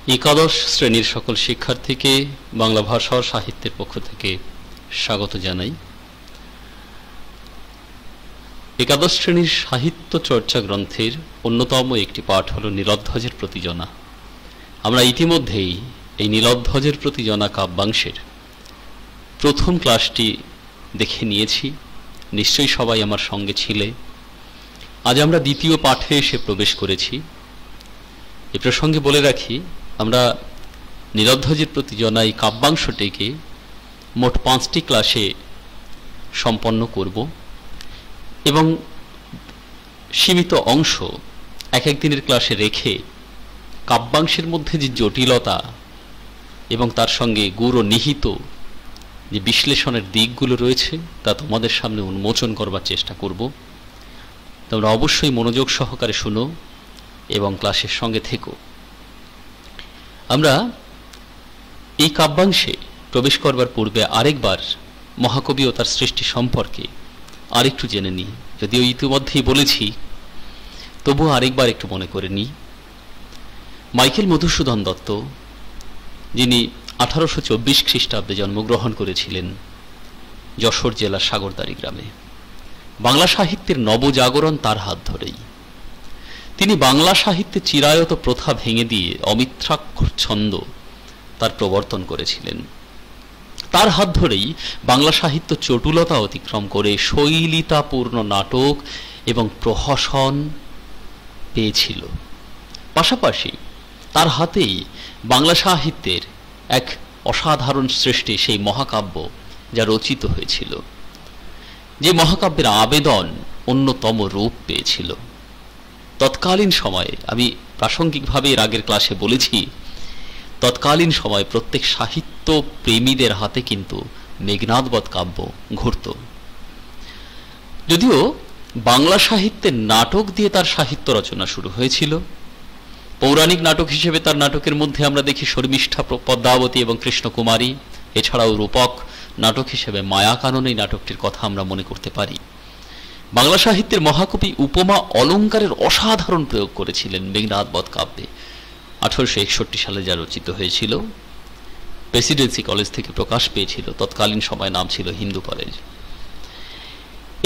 একাদশ শ্রেণীর সকল শিক্ষার্থীকে বাংলা ভাষা ও সাহিত্যের পক্ষ থেকে স্বাগত জানাই। একাদশ শ্রেণীর সাহিত্য চর্চা গ্রন্থের অন্যতম একটি পাঠ হল নীলধ্বজের প্রতিজনা। আমরা ইতিমধ্যেই এই নীলধ্বজের প্রতিজনা কাব্যাংশের প্রথম ক্লাসটি দেখে নিয়েছি। নিশ্চয়ই সবাই আমার সঙ্গে ছিলে। আজ আমরা দ্বিতীয় পাঠে এসে প্রবেশ করেছি। এ প্রসঙ্গে বলে রাখি, আমরা নীলধ্বজের প্রতিজনা এই কাব্যাংশটিকে মোট 5টি ক্লাসে সম্পন্ন করব এবং সীমিত অংশ এক এক দিনের ক্লাসে রেখে কাব্যাংশের মধ্যে যে জটিলতা এবং তার সঙ্গে গূঢ় নিহিত যে বিশ্লেষণের দিকগুলো রয়েছে তা তোমাদের সামনে উন্মোচন করবার চেষ্টা করব। তোমরা অবশ্যই মনোযোগ সহকারে শুনো এবং ক্লাসের সঙ্গে থেকো। আমরা এই কাব্যাংশে প্রবেশ করবার পূর্বে আরেকবার মহাকবি ও তার সৃষ্টি সম্পর্কে আরেকটু জেনে নিই। যদিও ইতিমধ্যেই বলেছি, তবুও আরেকবার একটু মনে করে নিই। মাইকেল মধুসূদন দত্ত, যিনি 1824 খ্রিস্টাব্দে জন্মগ্রহণ করেছিলেন যশোর জেলার সাগরদাড়ি গ্রামে, বাংলা সাহিত্যের নবজাগরণ তার হাত ধরেই। তিনি বাংলা সাহিত্যে চিরায়ত প্রথা ভেঙে দিয়ে অমিত্রাক্ষর ছন্দ তার প্রবর্তন করেছিলেন। তার হাত ধরেই বাংলা সাহিত্য চটুলতা অতিক্রম করে শৈলিতাপূর্ণ নাটক এবং প্রহসন পেয়েছিল। পাশাপাশি তার হাতেই বাংলা সাহিত্যের এক অসাধারণ সৃষ্টি, সেই মহাকাব্য যা রচিত হয়েছিল, যে মহাকাব্যের আবেদন অন্যতম রূপ পেয়েছিল। তৎকালীন সময়ে, আমি প্রাসঙ্গিকভাবে এর আগের ক্লাসে বলেছি, তৎকালীন সময়ে প্রত্যেক সাহিত্য প্রেমীদের হাতে কিন্তু মেঘনাদবধ কাব্য ঘুরত। যদিও বাংলা সাহিত্যের নাটক দিয়ে তার সাহিত্য রচনা শুরু হয়েছিল। পৌরাণিক নাটক হিসেবে তার নাটকের মধ্যে আমরা দেখি শর্মিষ্ঠা, পদ্মাবতী এবং কৃষ্ণকুমারী। এছাড়াও রূপক নাটক হিসেবে মায়াকানন এই নাটকটির কথা আমরা মনে করতে পারি। বাংলা সাহিত্যের মহাকবি উপমা অলঙ্কারের অসাধারণ প্রয়োগ করেছিলেন মেঘনাদবধ কাব্যে। 1861 সালে যা রচিত হয়েছিল, প্রেসিডেন্সি কলেজ থেকে প্রকাশ পেয়েছিল। তৎকালীন সময় নাম ছিল হিন্দু কলেজ।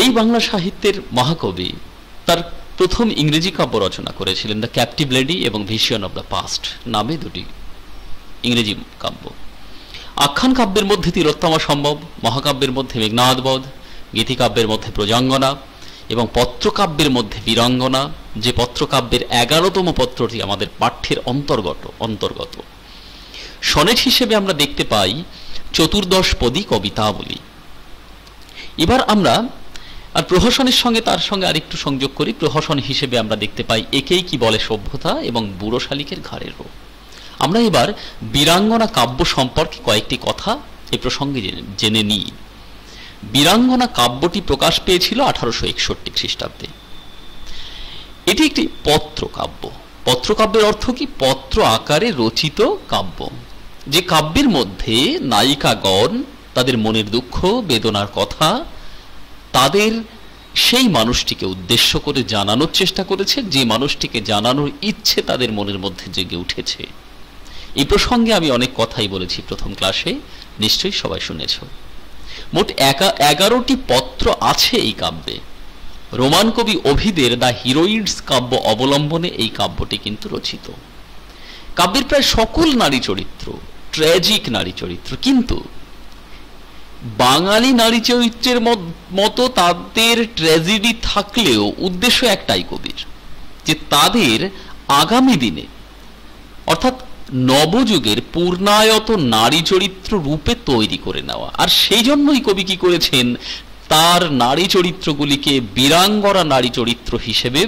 এই বাংলা সাহিত্যের মহাকবি তার প্রথম ইংরেজি কাব্য রচনা করেছিলেন দ্য ক্যাপটিভ লেডি এবং ভিশন অব দ্য পাস্ট নামে দুটি ইংরেজি কাব্য। আখ্যান কাব্যের মধ্যে তিলোত্তমা সম্ভব, মহাকাব্যের মধ্যে মেঘনাদবধ, গীতিকাব্যের মধ্যে প্রজাঙ্গনা এবং পত্রকাব্যের মধ্যে বীরাঙ্গনা, যে পত্রকাব্যের 11তম পত্রটি আমাদের পাঠ্যের অন্তর্গত। সনেট হিসেবে আমরা দেখতে পাই চতুর্দশপদী কবিতাবলী। এবার আমরা আর প্রহসনের সঙ্গে তার সঙ্গে আরেকটু সংযোগ করি। প্রহসন হিসেবে আমরা দেখতে পাই একেই কি বলে সভ্যতা এবং বুড়ো শালিকের ঘাড়ের রোগ। আমরা এবার বীরাঙ্গনা কাব্য সম্পর্কে কয়েকটি কথা এই প্রসঙ্গে জেনে নিই। বীরাঙ্গনা কাব্যটি প্রকাশ পেয়েছিল 1861 খ্রিস্টাব্দে। এটি একটি পত্রকাব্য। পত্রকাব্যের অর্থ কি? পত্র আকারে রচিত কাব্য, যে কাব্যের মধ্যে নায়িকাগণ তাদের মনের দুঃখ বেদনার কথা তাদের সেই মানুষটিকে উদ্দেশ্য করে জানানোর চেষ্টা করেছে, যে মানুষটিকে জানানোর ইচ্ছে তাদের মনের মধ্যে জেগে উঠেছে। এই প্রসঙ্গে আমি অনেক কথাই বলেছি প্রথম ক্লাসে, নিশ্চয়ই সবাই শুনেছ। মোট 11টি পত্র আছে এই কাব্যে। রোমান কবি ওভিদের দ্য হিরোইডস কাব্য অবলম্বনে এই কাব্যটি কিন্তু রচিত। কাব্যের প্রায় সকল নারী চরিত্র ট্র্যাজিক নারী চরিত্র, কিন্তু বাঙালি নারী চরিত্রের মতো তাদের ট্র্যাজেডি থাকলেও উদ্দেশ্য একটাই কবির, যে তাদের আগামী দিনে অর্থাৎ নবযুগের পূর্ণায়ত নারী চরিত্র রূপে তৈরি করে নেওয়া। আর সেই জন্যই কবি কি করেছেন, তার নারী চরিত্রগুলিকে বীরাঙ্গনা নারী চরিত্র হিসেবে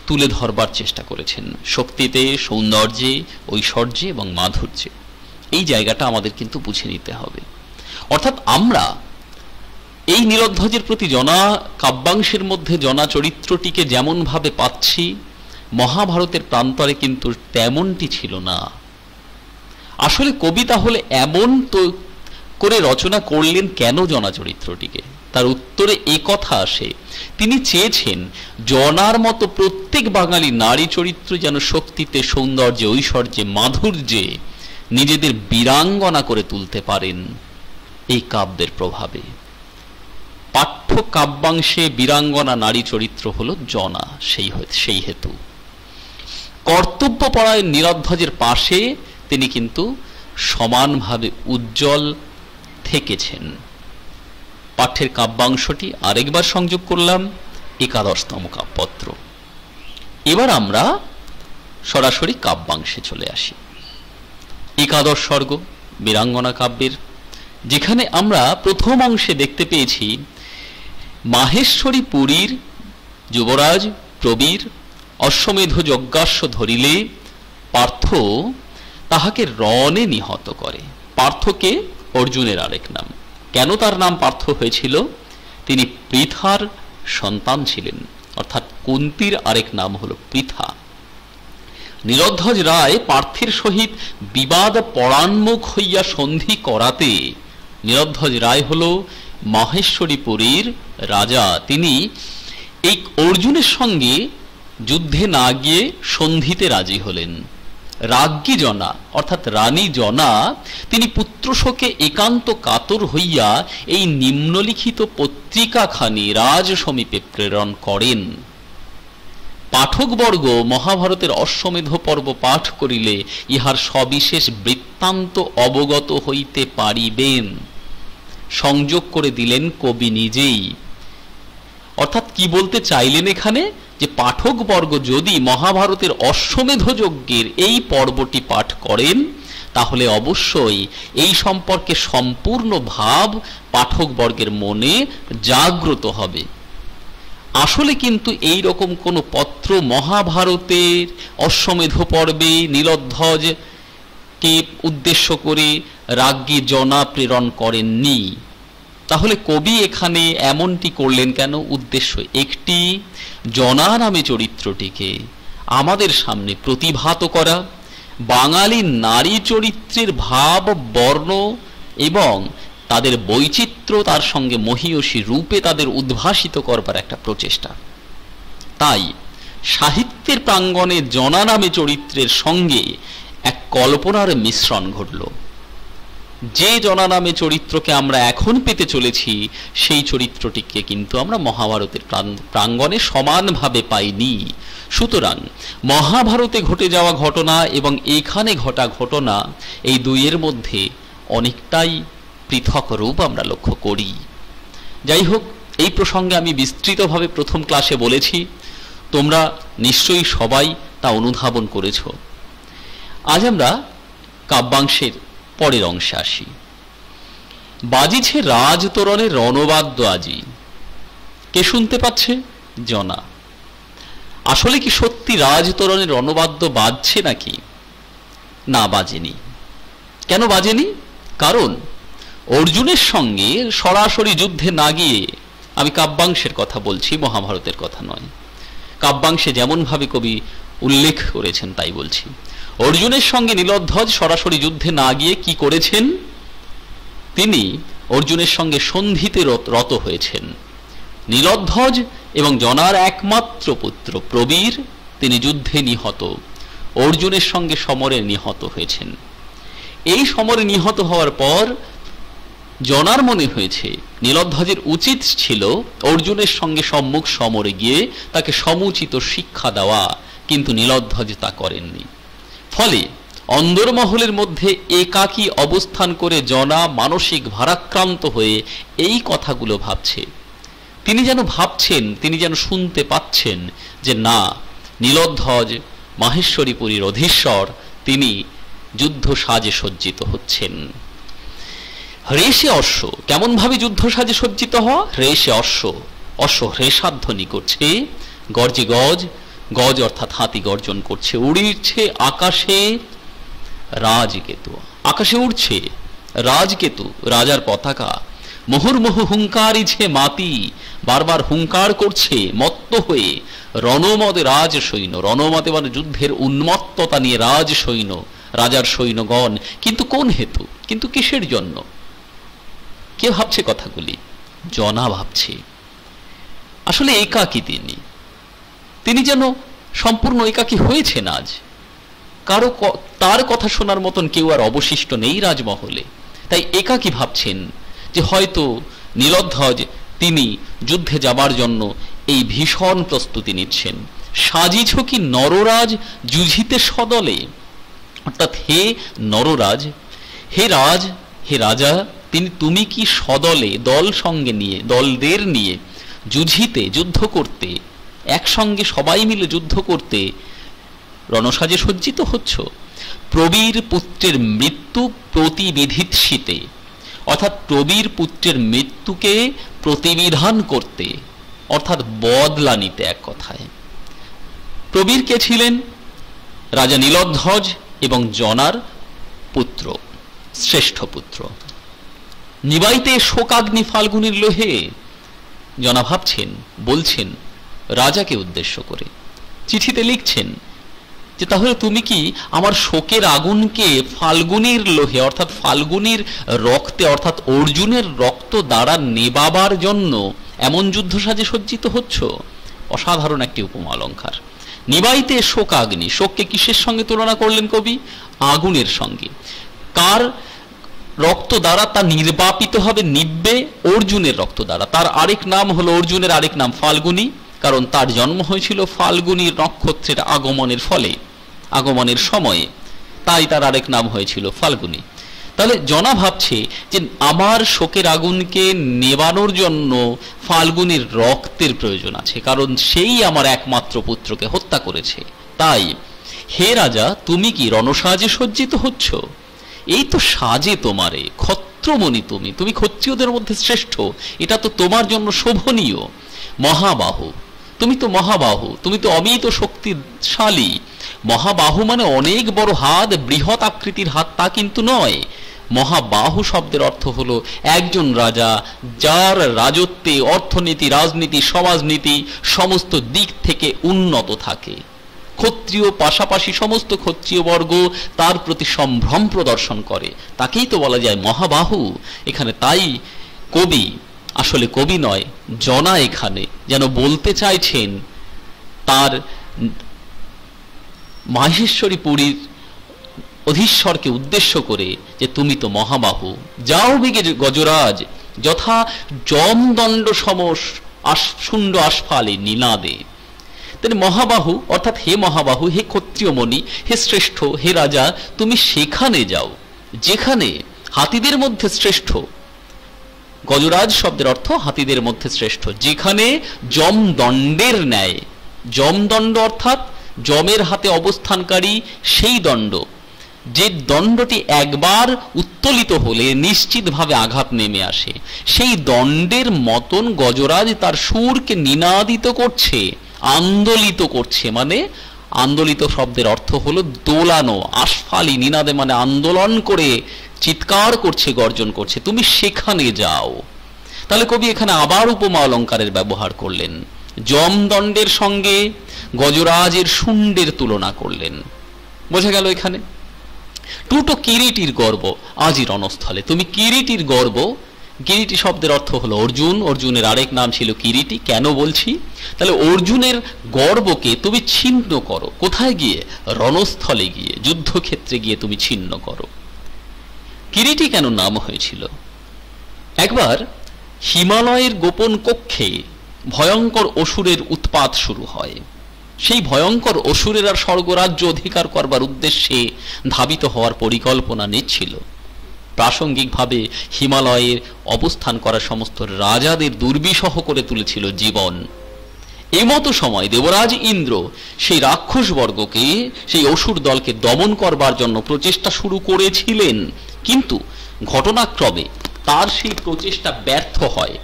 তুলে ধরবার চেষ্টা করেছেন, শক্তিতে, সৌন্দর্যে, ঐশ্বর্যে এবং মাধুর্যে। এই জায়গাটা আমাদের কিন্তু বুঝে নিতে হবে। অর্থাৎ আমরা এই নীলধ্বজের প্রতি জনা কাব্যাংশের মধ্যে জনা চরিত্রটিকে যেমন ভাবে পাচ্ছি, মহাভারতের প্রান্তরে কিন্তু তেমনটি ছিল না। আসলে কবি তাহলে এমন তো করে রচনা করলেন কেন জনা চরিত্রটিকে? তার উত্তরে এ কথা আসে, তিনি চেয়েছেন জনার মতো প্রত্যেক বাঙালি নারী চরিত্র যেন শক্তিতে, সৌন্দর্যে, ঐশ্বর্যে, মাধুর্যে নিজেদের বীরাঙ্গনা করে তুলতে পারেন এই কাব্যের প্রভাবে। পাঠ্য কাব্যাংশে বীরাঙ্গনা নারী চরিত্র হল জনা, সেই হেতু কর্তব্যপরায়ণ নীরধ্বজের পাশে তিনি কিন্তু সমানভাবে উজ্জ্বল থেকেছেন। পাঠ্যের কাব্যাংশটি আরেকবার সংযোগ করলাম, একাদশতম কাব্যপত্র। এবার আমরা সরাসরি কাব্যাংশে চলে আসি। একাদশ সর্গ বীরাঙ্গনা কাব্যের, যেখানে আমরা প্রথম অংশে দেখতে পেয়েছি মাহেশ্বরী পুরীর যুবরাজ প্রবীর অশ্বমেধ যজ্ঞাস্য ধরিলে পার্থ তাহাকে রণে নিহত করে। পার্থকে অর্জুনের আরেক নাম। কেন তার নাম পার্থ হয়েছিল? তিনি পৃথার সন্তান ছিলেন, অর্থাৎ কুন্তির আরেক নাম হল পৃথা। নীরধ্বজ রায় পার্থের সহিত বিবাদ পরান্মুখ হইয়া সন্ধি করাতে, নীরধ্বজ রায় হল মাহেশ্বরীপুরীর রাজা, তিনি এই অর্জুনের সঙ্গে যুদ্ধে না গিয়ে সন্ধিতে রাজি হলেন। রাজ্ঞী জনা অর্থাৎ রানী জনা তিনি পুত্রশোকে একান্ত কাতর হইয়া এই নিম্নলিখিত পত্রিকাখানি রাজ সমীপে প্রেরণ করেন। পাঠকবর্গ মহাভারতের অশ্বমেধ পর্ব পাঠ করিলে ইহার সবিশেষ বৃত্তান্ত অবগত হইতে পারিবেন। সংযোগ করে দিলেন কবি নিজেই। অর্থাৎ কি বলতে চাইলেন এখানে, যে পাঠকবর্গ যদি মহাভারতের অশ্বমেধ যজ্ঞের এই পর্বটি পাঠ করেন তাহলে অবশ্যই এই সম্পর্কে সম্পূর্ণ ভাব পাঠকবর্গের মনে জাগ্রত হবে। আসলে কিন্তু এই রকম কোন পত্র মহাভারতের অশ্বমেধ পর্বে নীলধ্বজকে উদ্দেশ্য করে রাজ্ঞী জনা প্রেরণ করেননি। তাহলে কবি এখানে এমনটি করলেন কেন? উদ্দেশ্য একটি, জনা নামে চরিত্রটিকে আমাদের সামনে প্রতিভাত করা, বাঙালি নারী চরিত্রের ভাব বর্ণ এবং তাদের বৈচিত্র্য, তার সঙ্গে মহীয়সী রূপে তাদের উদ্ভাসিত করবার একটা প্রচেষ্টা। তাই সাহিত্যের প্রাঙ্গণে জনা নামে চরিত্রের সঙ্গে এক কল্পনার মিশ্রণ ঘটল। যে জনা নামে চরিত্রকে আমরা এখন পেতে চলেছি সেই চরিত্রটিকে কিন্তু আমরা মহাভারতের প্রাঙ্গণে সমানভাবে পাইনি। সুতরাং মহাভারতে ঘটে যাওয়া ঘটনা এবং এখানে ঘটা ঘটনা, এই দুইয়ের মধ্যে অনেকটাই পৃথক রূপ আমরা লক্ষ্য করি। যাই হোক, এই প্রসঙ্গে আমি বিস্তৃতভাবে প্রথম ক্লাসে বলেছি, তোমরা নিশ্চয়ই সবাই তা অনুধাবন করেছ। আজ আমরা কাব্যাংশের পরের অংশে আসি। বাজিছে রাজতোরণের রণবাদ্য আজি। কে শুনতে পাচ্ছে? জনা। আসলে কি সত্যি রাজতোরণের রণবাদ্য বাজছে নাকি? না, বাজেনি। কেন বাজেনি? কারণ অর্জুনের সঙ্গে সরাসরি যুদ্ধে না গিয়ে, আমি কাব্যাংশের কথা বলছি, মহাভারতের কথা নয়, কাব্যাংশে যেমনভাবে কবি উল্লেখ করেছেন তাই বলছি। অর্জুনের সঙ্গে নীলধ্বজ সরাসরি যুদ্ধে না গিয়ে কি করেছেন? তিনি অর্জুনের সঙ্গে সন্ধিতে রত হয়েছেন। নীলধ্বজ এবং জনার একমাত্র পুত্র প্রবীর তিনি যুদ্ধে নিহত, অর্জুনের সঙ্গে সমরে নিহত হয়েছেন। এই সমরে নিহত হওয়ার পর জনার মনে হয়েছে নীলধ্বজের উচিত ছিল অর্জুনের সঙ্গে সম্মুখ সমরে গিয়ে তাকে সমুচিত শিক্ষা দেওয়া, কিন্তু নীলধ্বজ তা করেননি। ফলে অন্দরমহলের মধ্যে একাকী অবস্থান করে জনা মানসিক ভারাক্রান্ত হয়ে এই কথাগুলো ভাবছে। তিনি যেন ভাবছেন, তিনি যেন শুনতে পাচ্ছেন যে না, নীলধ্বজ মাহেশ্বরীপুরীর অধীশ্বর, তিনি যুদ্ধ সাজে সজ্জিত হচ্ছেন। হ্রেষে অশ্ব, কেমন ভাবে যুদ্ধ সাজে সজ্জিত হওয়া? হ্রেষে অশ্ব, অশ্ব হ্রেষাধ্বনি করছে, গর্জে গজ, গজ অর্থাৎ হাতি গর্জন করছে, উড়ছে আকাশে রাজকেতু, আকাশে উড়ছে রাজকেতু, রাজার পতাকা। মুহুর্মুহু হুঙ্কারিছে মাতি, বারবার হুঙ্কার করছে মত্ত হয়ে রণমদে রাজ সৈন্য। রণমদে মানে যুদ্ধের উন্মত্ততা নিয়ে রাজ সৈন্য, রাজার সৈন্যগণ। কিন্তু কোন হেতু? কিন্তু কিসের জন্য? কে ভাবছে কথাগুলি? জনা ভাবছে আসলে একাকী তিনি যেন সম্পূর্ণ একাকী হয়েছেন আজ। কারো তার কথা শোনার মতন কেউ আর অবশিষ্ট নেই রাজমহলে। তাই একাকী ভাবছেন যে হয়তো নীলধ্বজ তিনি যুদ্ধে যাবার জন্য এই ভীষণ প্রস্তুতি নিচ্ছেন। সাজিছ কি নররাজ যুঝিতে সদলে, অর্থাৎ হে নররাজ, হে রাজ, হে রাজা, তুমি কি সদলে দল সঙ্গে নিয়ে, দলদের নিয়ে যুঝিতে যুদ্ধ করতে, একসঙ্গে সবাই মিলে যুদ্ধ করতে রণসাজে সজ্জিত হচ্ছ? প্রবীর পুত্রের মৃত্যু প্রতিবিধিৎসিতে, অর্থাৎ প্রবীর পুত্রের মৃত্যুকে প্রতিবিধান করতে, অর্থাৎ বদলা নিতে। এক কথায় প্রবীর কে ছিলেন? রাজা নীলধ্বজ এবং জনার পুত্র, শ্রেষ্ঠ পুত্র। নিবাইতে শোকাগ্নি ফাল্গুনীর লোহে, জনা ভাবছেন, বলছেন রাজাকে উদ্দেশ্য করে, চিঠিতে লিখছেন যে তাহলে তুমি কি আমার শোকের আগুনকে ফাল্গুনীর লোহে, অর্থাৎ ফাল্গুনীর রক্তে, অর্থাৎ অর্জুনের রক্ত দ্বারা নেবাবার জন্য এমন যুদ্ধ সাজে সজ্জিত হচ্ছ? অসাধারণ একটি উপমা অলঙ্কার। নিবাইতে শোকাগ্নি, শোককে কিসের সঙ্গে তুলনা করলেন কবি? আগুনের সঙ্গে। কার রক্ত দ্বারা তা নির্বাপিত হবে, নিববে? অর্জুনের রক্ত দ্বারা। তার আরেক নাম হলো, অর্জুনের আরেক নাম ফাল্গুনী, কারণ তার জন্ম হয়েছিল ফাল্গুনী নক্ষত্রের আগমনের ফলে, আগমনের সময়ে, তাই তার আরেক নাম হয়েছিল ফাল্গুনী। তাহলে জনা ভাবছে যে আমার শোকের আগুনকে নেবানোর জন্য ফাল্গুনীর রক্তের প্রয়োজন আছে, কারণ সেই আমার একমাত্র পুত্রকে হত্যা করেছে। তাই হে রাজা, তুমি কি রণসাজে সজ্জিত হচ্ছ? এই তো সাজে তোমারে, ক্ষত্রমণি তুমি ক্ষত্রিয়দের মধ্যে শ্রেষ্ঠ, এটা তো তোমার জন্য শোভনীয়। মহাবাহু, তুমি তো মহাবাহু, তুমি তো অমিত শক্তিশালী। মহাবাহু মানে অনেক বড় হাত, বৃহৎ আকৃতির হাত তা কিন্তু নয়। মহাবাহু শব্দের অর্থ হলো একজন রাজা যার রাজত্বে অর্থনীতি, রাজনীতি, সমাজনীতি সমস্ত দিক থেকে উন্নত থাকে। ক্ষত্রিয় পাশাপাশি সমস্ত ক্ষত্রিয় বর্গ তার প্রতি সম্ভ্রম প্রদর্শন করে, তাকেই তো বলা যায় মহাবাহু। এখানে তাই কবি, আসলে কবি নয়, জনা এখানে যেন বলতে চাইছেন তার মাহেশ্বরী পুরীর অধীশ্বরকে উদ্দেশ্য করে যে তুমি তো মহাবাহু। যাও বেগে গজরাজ, যথা জমদণ্ড সমস শুণ্ড আস্ফালে নীলাদে। তাহলে মহাবাহু অর্থাৎ হে মহাবাহু, হে ক্ষত্রিয়মণি, হে শ্রেষ্ঠ, হে রাজা, তুমি সেখানে যাও যেখানে হাতিদের মধ্যে শ্রেষ্ঠ। গজরাজ শব্দের অর্থ হাতিদের মধ্যে শ্রেষ্ঠ, যেখানে যমদণ্ডের ন্যায়, যমদণ্ড অর্থাৎ যমের হাতে অবস্থানকারী সেই দণ্ড, যে দণ্ডটি একবার উত্তোলিত হলে নিশ্চিতভাবে আঘাত নেমে আসে, সেই দণ্ডের মতন গজরাজ তার সুরকে নিনাদিত করছে, আন্দোলিত করছে। মানে আন্দোলিত শব্দের অর্থ হলো দোলানো, আস্ফালি, নিনাদে মানে আন্দোলন করে চিৎকার করছে, গর্জন করছে, তুমি সেখানে যাও। তাহলে কবি এখানে আবার উপমা অলঙ্কারের ব্যবহার করলেন, যমদণ্ডের সঙ্গে গজরাজের শুণ্ডের তুলনা করলেন। বোঝা গেল এখানে টুটো কিরিটির গর্ব আজি রণস্থলে, তুমি কিরিটির গর্ব। কিরিটি শব্দের অর্থ হলো অর্জুন, অর্জুনের আরেক নাম ছিল কিরিটি। কেন বলছি? তাহলে অর্জুনের গর্বকে তুমি ছিন্ন করো, কোথায় গিয়ে? রণস্থলে গিয়ে, যুদ্ধক্ষেত্রে গিয়ে তুমি ছিন্ন করো। কিরিটি কেন নাম হয়েছিল? একবার হিমালয়ের গোপন কক্ষে ভয়ঙ্কর অসুরের উৎপাত শুরু হয়। সেই ভয়ঙ্কর অসুরেরা স্বর্গরাজ্য অধিকার করবার উদ্দেশ্যে ধাবিত হওয়ার পরিকল্পনা নিচ্ছিল। প্রাসঙ্গিকভাবে হিমালয়ের অবস্থান করা সমস্ত রাজাদের দুর্বিষহ করে তুলেছিল জীবন। এমতো সময় দেবরাজ ইন্দ্র সেই রাক্ষসবর্গকে, সেই অসুর দলকে দমন করবার জন্য প্রচেষ্টা শুরু করেছিলেন, কিন্তু ঘটনাক্রমে তার সেই প্রচেষ্টা ব্যর্থ হয়।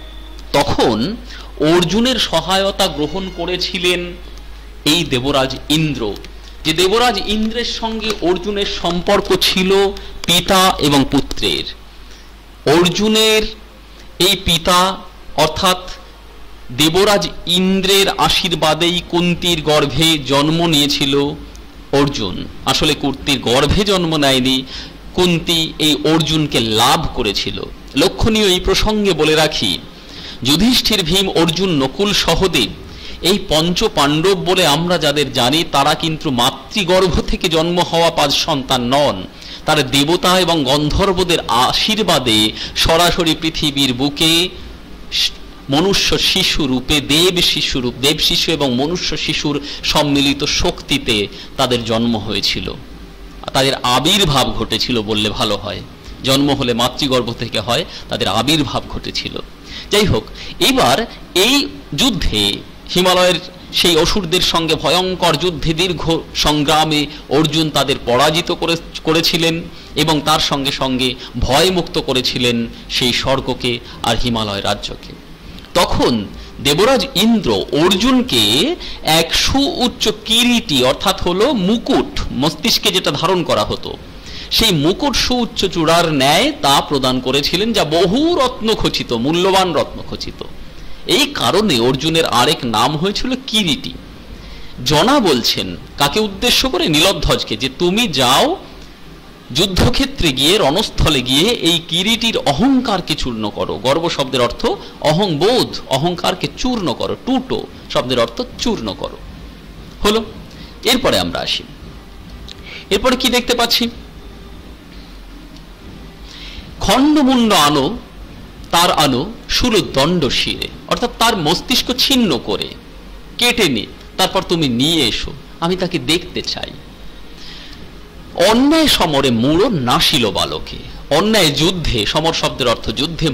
তখন অর্জুনের সহায়তা গ্রহণ করেছিলেন এই দেবরাজ ইন্দ্র, যে দেবরাজ ইন্দ্রের সঙ্গে অর্জুনের সম্পর্ক ছিল পিতা এবং পুত্রের। অর্জুনের এই পিতা অর্থাৎ দেবরাজ ইন্দ্রের আশীর্বাদেই কুন্তির গর্ভে জন্ম নিয়েছিল অর্জুন। আসলে কুন্তির গর্ভে জন্ম নেয়নি, কুন্তি এই অর্জুনকে লাভ করেছিল। লক্ষণীয় এই প্রসঙ্গে বলে রাখি, যুধিষ্ঠির, ভীম, অর্জুন, নকুল, সহদেব, এই পঞ্চ পাণ্ডব বলে আমরা যাদের জানি তারা কিন্তু মাতৃগর্ভ থেকে জন্ম হওয়া 5 সন্তান নন। তারা দেবতা এবং গন্ধর্বদের আশীর্বাদে সরাসরি পৃথিবীর বুকে মনুষ্য শিশু রূপে দেব শিশু এবং মনুষ্য শিশুর সম্মিলিত শক্তিতে তাদের জন্ম হয়েছিল, তাদের আবির্ভাব ঘটেছিল বললে ভালো হয়। জন্ম হলে মাতৃগর্ভ থেকে হয়, তাদের আবির্ভাব ঘটেছিল। যাই হোক, এবার এই যুদ্ধে হিমালয়ের সেই অসুরদের সঙ্গে ভয়ঙ্কর যুদ্ধে দীর্ঘ সংগ্রামে অর্জুন তাদের পরাজিত করেছিলেন এবং তার সঙ্গে সঙ্গে ভয়মুক্ত করেছিলেন সেই স্বর্গকে আর হিমালয় রাজ্যকে। তখন দেবরাজ ইন্দ্র অর্জুনকে এক সুউচ্চ কিরীটি অর্থাৎ হলো মুকুট, মস্তিষ্কে যেটা ধারণ করা হতো সেই মুকুট সুউচ্চ চূড়ার ন্যায় তা প্রদান করেছিলেন, যা বহু রত্ন খচিত, মূল্যবান রত্ন খচিত। এই কারণে অর্জুনের আরেক নাম হয়েছিল কিরীটি। জনা বলছেন কাকে উদ্দেশ্য করে? নীলধ্বজকে, যে তুমি যাও যুদ্ধক্ষেত্রে গিয়ে, রণস্থলে গিয়ে এই কিরীটির অহংকারকে চূর্ণ করো। গর্ব শব্দের অর্থ অহংবোধ, অহংকারকে চূর্ণ করো। টুটো শব্দের অর্থ চূর্ণ করো। হলো, এরপরে আমরা আসি। এরপরে কি দেখতে পাচ্ছি? খণ্ডমুণ্ড আনো, তার আনো শূলদণ্ড শিরে, অর্থাৎ তার মস্তিষ্ক ছিন্ন করে কেটে নে, তারপর তুমি নিয়ে এসো, আমি তাকে দেখতে চাই। অন্যায় সমরে মূঢ় নাশিল বালকে। অন্যায় যুদ্ধে, সমর শব্দের অর্থ যুদ্ধে,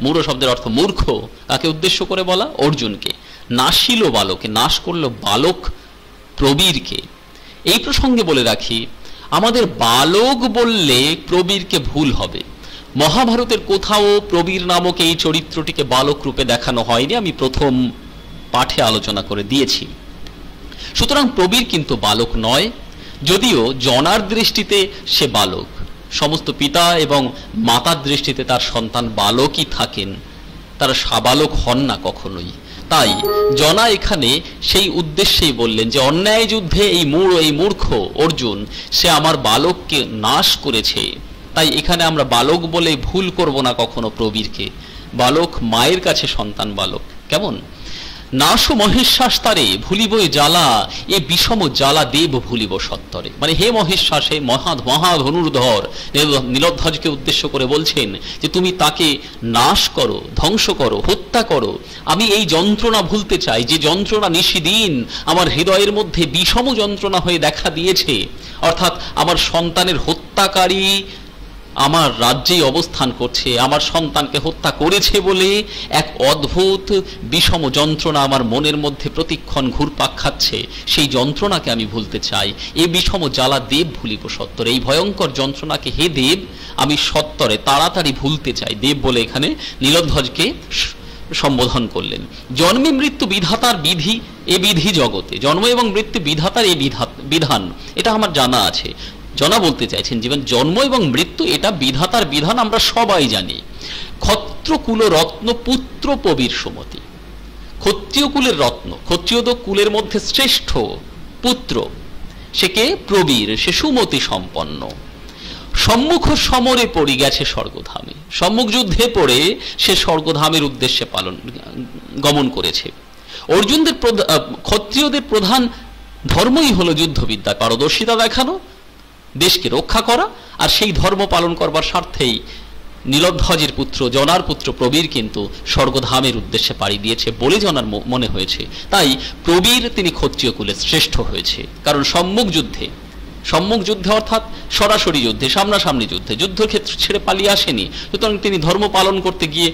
মূঢ় শব্দের অর্থ মূর্খ। কাকে উদ্দেশ্য করে বলা? অর্জুনকে। নাশিল বালকে, নাশ করল বালক প্রবীরকে। এই প্রসঙ্গে বলে রাখি, আমাদের বালক বললে প্রবীরকে ভুল হবে। মহাভারতের কোথাও প্রবীর নামক এই চরিত্রটিকে বালক রূপে দেখানো হয়নি, আমি প্রথম পাঠে আলোচনা করে দিয়েছি। সুতরাং প্রবীর কিন্তু বালক নয়, যদিও জনার দৃষ্টিতে সে বালক। সমস্ত পিতা এবং মাতার দৃষ্টিতে তার সন্তান বালকই থাকেন, তারা সাবালক হন না কখনোই। তাই জনা এখানে সেই উদ্দেশ্যেই বললেন যে অন্যায় যুদ্ধে এই মূর্খ অর্জুন সে আমার বালককে নাশ করেছে। তাই এখানে আমরা বালক বলে ভুল করব না কখনো প্রবীরকে। বালক মায়ের কাছে সন্তান বালক। কেমন? নাশ মহেশ্বাস তারে ভুলিবই জ্বালা, এ বিষম জ্বালা দেব ভুলিব সত্তরে। মানে হে মহেশ্বাস, হে মহাধনুর্ধর, নীলধ্বজকে উদ্দেশ্য করে বলছেন যে তুমি তাকে নাশ করো, ধ্বংস করো, হত্যা করো। আমি এই যন্ত্রণা ভুলতে চাই, যে যন্ত্রণা নিশিদিন আমার হৃদয়ের মধ্যে বিষম যন্ত্রণা হয়ে দেখা দিয়েছে। অর্থাৎ আমার সন্তানের হত্যাকারী আমার রাজ্যেই অবস্থান করছে, আমার সন্তানকে হত্যা করেছে বলে এক অদ্ভুত বিষম যন্ত্রণা আমার মনের মধ্যে প্রতিক্ষণ ঘুরপাক খাচ্ছে। সেই যন্ত্রণাকে আমি ভুলতে চাই। এই বিষম জ্বালা দেব ভুলিব সত্তরে। এই ভয়ঙ্কর যন্ত্রণাকে হে দেব আমি সত্তরে তাড়াতাড়ি ভুলতে চাই। দেব বলে এখানে নীলধ্বজকে সম্বোধন করলেন। জন্মে মৃত্যু বিধাতার বিধি, এ বিধি জগতে। জন্ম এবং মৃত্যু বিধাতার এই বিধান, এটা আমার জানা আছে। জনা বলতে চাইছেন জীবন জন্ম এবং মৃত্যু এটা বিধাতার বিধান, আমরা সবাই জানি। ক্ষত্রকুল রত্ন পুত্র প্রবীর সুমতি। ক্ষত্রিয় কুলের রত্ন, ক্ষত্রিয় কুলের মধ্যে শ্রেষ্ঠ পুত্র, সে কে? প্রবীর, সে সুমতি সম্পন্ন। সম্মুখ সমরে পড়ি গেছে স্বর্গধামে। সম্মুখ যুদ্ধে পড়ে সে স্বর্গধামের উদ্দেশ্যে গমন করেছে। অর্জুনদের ক্ষত্রিয়দের প্রধান ধর্মই হলো যুদ্ধবিদ্যায় পারদর্শিতা দেখানো, দেশকে রক্ষা করা। আর সেই ধর্ম পালন করবার স্বার্থেই নীলধ্বজের পুত্র জনার পুত্র প্রবীর কিন্তু স্বর্গধামের উদ্দেশ্যে পাড়ি দিয়েছে বলে জনার মনে হয়েছে। তাই প্রবীর তিনি ক্ষত্রিয় কুলে শ্রেষ্ঠ হয়েছে, কারণ সম্মুখ যুদ্ধে অর্থাৎ সরাসরি যুদ্ধে, সামনাসামনি যুদ্ধে, যুদ্ধক্ষেত্র ছেড়ে পালিয়ে আসেনি। সুতরাং তিনি ধর্ম পালন করতে গিয়ে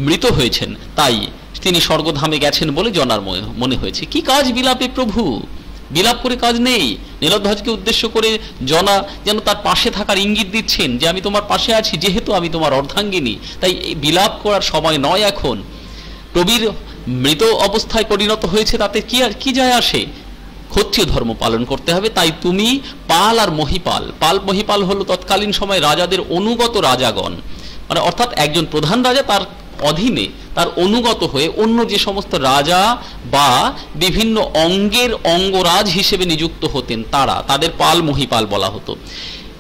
মৃত হয়েছেন, তাই তিনি স্বর্গধামে গেছেন বলে জনার মনে হয়েছে। কি কাজ বিলাপে প্রভু? বিলাপ করে কাজ নেই। নীলধ্বজকে উদ্দেশ্য করে জনা যেন তার পাশে থাকার ইঙ্গিত দিচ্ছেন যে আমি তোমার পাশে আছি, যেহেতু আমি তোমার অর্ধাঙ্গিনী, তাই বিলাপ করার সময় নয় এখন। প্রবীর মৃত অবস্থায় পরিণত হয়েছে, তাতে কি যায় আসে? ক্ষত্রিয় ধর্ম পালন করতে হবে। তাই তুমি পাল আর মহিপাল, পাল মহিপাল হলো তৎকালীন সময় রাজাদের অনুগত রাজাগণ, মানে অর্থাৎ একজন প্রধান রাজা তার অধীনে তার অনুগত হয়ে অন্য যে সমস্ত রাজা বা বিভিন্ন অঙ্গের অঙ্গরাজ হিসেবে নিযুক্ত হতেন তাদের পাল মহিপাল বলা হতো।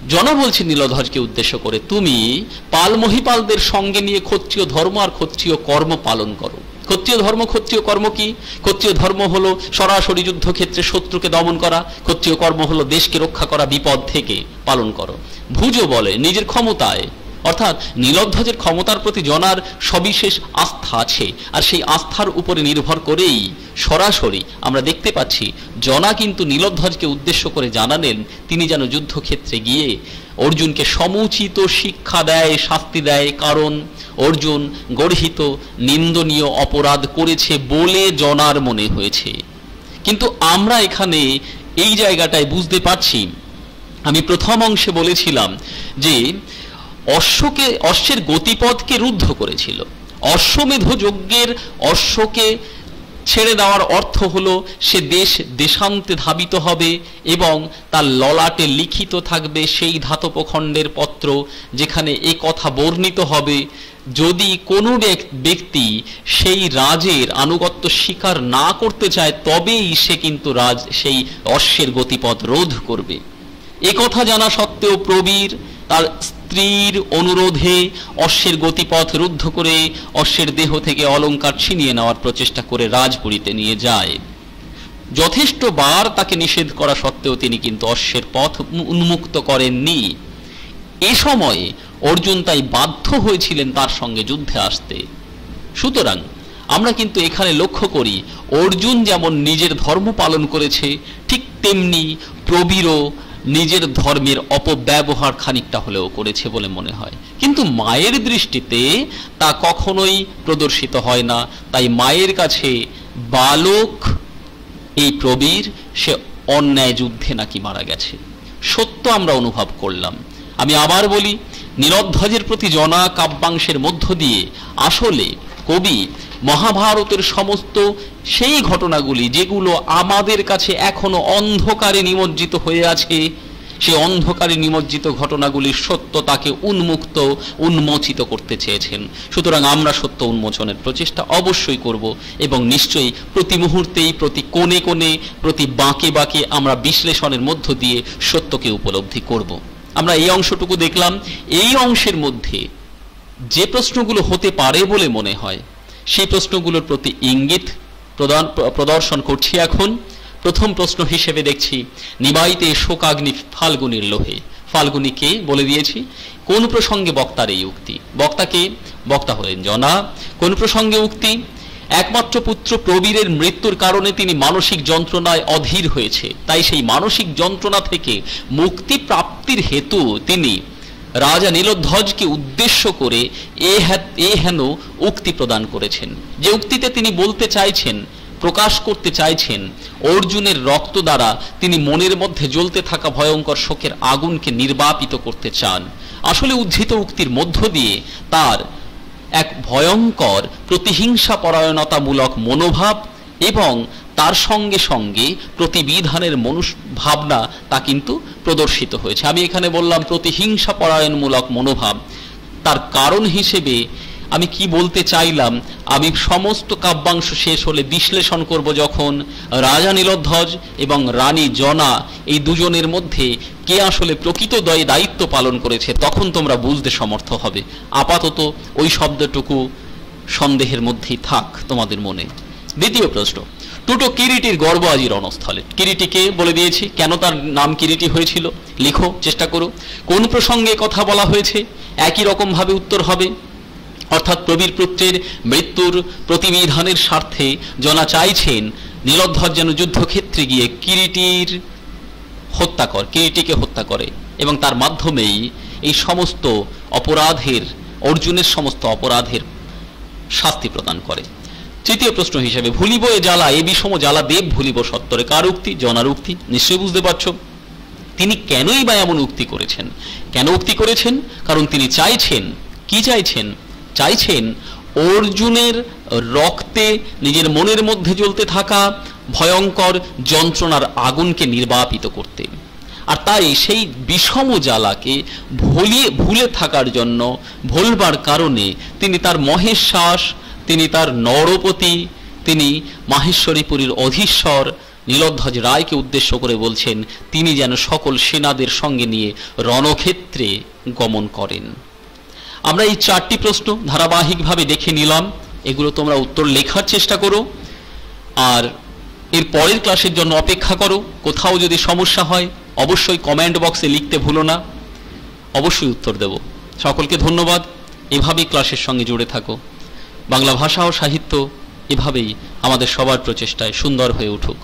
জনা বলছে নীলধ্বজকে উদ্দেশ্য করে, তুমি পাল মহিপালদের সঙ্গে নিয়ে ক্ষত্রিয় ধর্ম আর ক্ষত্রিয় কর্ম পালন করো। ক্ষত্রিয় ধর্ম, ক্ষত্রিয় কর্ম কি? ক্ষত্রিয় ধর্ম হলো সরাসরি যুদ্ধক্ষেত্রে শত্রুকে দমন করা, ক্ষত্রিয় কর্ম হলো দেশকে রক্ষা করা, বিপদ থেকে পালন করো। ভুজ বলে নিজের ক্ষমতায়, অর্থাৎ নীলধ্বজের ক্ষমতার প্রতি জনার সবিশেষ আস্থা আছে, আর সেই আস্থার উপরে নির্ভর করেই সরাসরি আমরা দেখতে পাচ্ছি জনা কিন্তু নীলধ্বজকে উদ্দেশ্য করে জানালেন তিনি যেন যুদ্ধক্ষেত্রে গিয়ে অর্জুনকে সমুচিত শিক্ষা দেয়, শাস্তি দেয়, কারণ অর্জুন গর্হিত নিন্দনীয় অপরাধ করেছে বলে জনার মনে হয়েছে। কিন্তু আমরা এখানে এই জায়গাটায় বুঝতে পারছি, আমি প্রথম অংশে বলেছিলাম যে অশ্বের গতিপথকে রুদ্ধ করেছিল। অশ্বমেধ যজ্ঞের অশ্বকে ছেড়ে দেওয়ার অর্থ হলো সে দেশান্তে ধাবিত হবে এবং তার ললাটে লিখিত থাকবে সেই ধাতবখণ্ডের পত্র যেখানে এ কথা বর্ণিত হবে, যদি কোনো ব্যক্তি সেই রাজের আনুগত্য স্বীকার না করতে চায় তবেই সে কিন্তু সেই অশ্বের গতিপথ রোধ করবে। এ কথা জানা সত্ত্বেও প্রবীর তার স্ত্রীর অনুরোধে অশ্বের গতিপথ রুদ্ধ করে অশ্বের দেহ থেকে অলঙ্কার ছিনিয়ে নেওয়ার প্রচেষ্টা করে রাজপুরীতে নিয়ে যায়। যথেষ্ট বার তাকে নিষেধ করা সত্ত্বেও তিনি কিন্তু অশ্বের পথ উন্মুক্ত করেননি। এ সময়ে অর্জুন তাই বাধ্য হয়েছিলেন তার সঙ্গে যুদ্ধে আসতে। সুতরাং আমরা কিন্তু এখানে লক্ষ্য করি অর্জুন যেমন নিজের ধর্ম পালন করেছে, ঠিক তেমনি প্রবীরও নিজের ধর্মের অপব্যবহার খানিকটা হলেও করেছে বলে মনে হয়, কিন্তু মায়ের দৃষ্টিতে তা কখনোই প্রদর্শিত হয় না। তাই মায়ের কাছে বালক এই প্রবীর সে অন্যায় যুদ্ধে নাকি মারা গেছে সত্য আমরা অনুভব করলাম। আমি আবার বলি, নীলধ্বজের প্রতি জনা কাব্যাংশের মধ্য দিয়ে আসলে কবি মহাভারতের সমস্ত সেই ঘটনাগুলি যেগুলো আমাদের কাছে এখনো অন্ধকারে নিমজ্জিত হয়ে আছে, সেই অন্ধকারে নিমজ্জিত ঘটনাগুলির সত্যতাকে উন্মোচিত করতে চেয়েছেন। সুতরাং আমরা সত্য উন্মোচনের প্রচেষ্টা অবশ্যই করব এবং নিশ্চয়ই প্রতি মুহূর্তেই, প্রতি কোণে কোণে, প্রতি বাঁকে বাঁকে আমরা বিশ্লেষণের মধ্য দিয়ে সত্যকে উপলব্ধি করব। আমরা এই অংশটুকু দেখলাম। এই অংশের মধ্যে যে প্রশ্নগুলো হতে পারে বলে মনে হয় সেই প্রশ্নগুলোর প্রতি ইঙ্গিত প্রদর্শন করছি। এখন প্রথম প্রশ্ন হিসেবে দেখছি, নিবাইতে শোকাগ্নি ফাল্গুনির লোহে। ফাল্গুনি কে বলে দিয়েছি। কোন প্রসঙ্গে বক্তার এই উক্তি? বক্তা হলেন জনা। কোন প্রসঙ্গে উক্তি? একমাত্র পুত্র প্রবীরের মৃত্যুর কারণে তিনি মানসিক যন্ত্রণায় অধীর হয়েছে, তাই সেই মানসিক যন্ত্রণা থেকে মুক্তি প্রাপ্তির হেতু তিনি রাজা নীলধ্বজকে উদ্দেশ্য করে এ হেন উক্তি প্রদান করেছেন, যে উক্তিতে তিনি বলতে চাইছেন, প্রকাশ করতে চাইছেন অর্জুনের রক্ত দ্বারা তিনি মনের মধ্যে জ্বলতে থাকা ভয়ঙ্কর শোকের আগুনকে নির্বাপিত করতে চান। আসলে উদ্ধৃত উক্তির মধ্য দিয়ে তার এক ভয়ঙ্কর প্রতিহিংসা পরায়ণতামূলক মনোভাব এবং তার সঙ্গে সঙ্গে প্রতিবিধানের ভাবনা তা কিন্তু প্রদর্শিত হয়েছে। আমি এখানে বললাম প্রতিহিংসা পরায়ণমূলক মনোভাব। তার কারণ হিসেবে আমি কি বলতে চাইলাম, আমি সমস্ত কাব্যাংশ শেষ হলে বিশ্লেষণ করব যখন রাজা নীলধ্বজ এবং রানী জনা এই দুজনের মধ্যে কে আসলে প্রকৃত দায়িত্ব পালন করেছে, তখন তোমরা বুঝতে সমর্থ হবে। আপাতত ওই শব্দটুকু সন্দেহের মধ্যেই থাক তোমাদের মনে। দ্বিতীয় প্রশ্ন, টুটো কিরিটির গর্ব আজি রণস্থলে। কিরিটিকে বলে দিয়েছি, কেন তার নাম কিরিটি হয়েছিল লিখো, চেষ্টা করো। কোন প্রসঙ্গে কথা বলা হয়েছে? একই রকম ভাবে উত্তর হবে। অর্থাৎ প্রবীর পুত্রের মৃত্যুর প্রতিবিধানের স্বার্থে জনা চাইছেন নীলধ্বজ যেন যুদ্ধক্ষেত্রে গিয়ে কিরিটিকে হত্যা করে এবং তার মাধ্যমেই এই সমস্ত অপরাধের, অর্জুনের সমস্ত অপরাধের শাস্তি প্রদান করে। তৃতীয় প্রশ্ন হিসেবে, ভুলিব এ জ্বালা, এ বিষম জ্বালা দেব ভুলিব সত্তরে। কার উক্তি? জনার উক্তি। নিশ্চয়ই বুঝতে পারছ তিনি কেনই বা এমন উক্তি করেছেন। কেন উক্তি করেছেন? কারণ তিনি চাইছেন, কি চাইছেন? চাইছেন অর্জুনের রক্তে নিজের মনের মধ্যে জ্বলতে থাকা ভয়ঙ্কর যন্ত্রণার আগুনকে নির্বাপিত করতে। আর তাই সেই বিষম জ্বালাকে ভুলে থাকার জন্য, ভুলবার কারণে তিনি তার মহেশ্বাস, তিনি তার নরপতি, তিনি মাহেশ্বরীপুরীর অধীশ্বর নীলধ্বজ রায়কে উদ্দেশ্য করে বলছেন তিনি যেন সকল সেনাদের সঙ্গে নিয়ে রণক্ষেত্রে গমন করেন। আমরা এই 4টি প্রশ্ন ধারাবাহিকভাবে দেখে নিলাম, এগুলো তোমরা উত্তর লেখার চেষ্টা করো, আর এর পরের ক্লাসের জন্য অপেক্ষা করো। কোথাও যদি সমস্যা হয় অবশ্যই কমেন্ট বক্সে লিখতে ভুলো না, অবশ্যই উত্তর দেব। সকলকে ধন্যবাদ। এভাবেই ক্লাসের সঙ্গে জুড়ে থাকো। বাংলা ভাষা ও সাহিত্য এভাবেই আমাদের সবার প্রচেষ্টায় সুন্দর হয়ে উঠুক।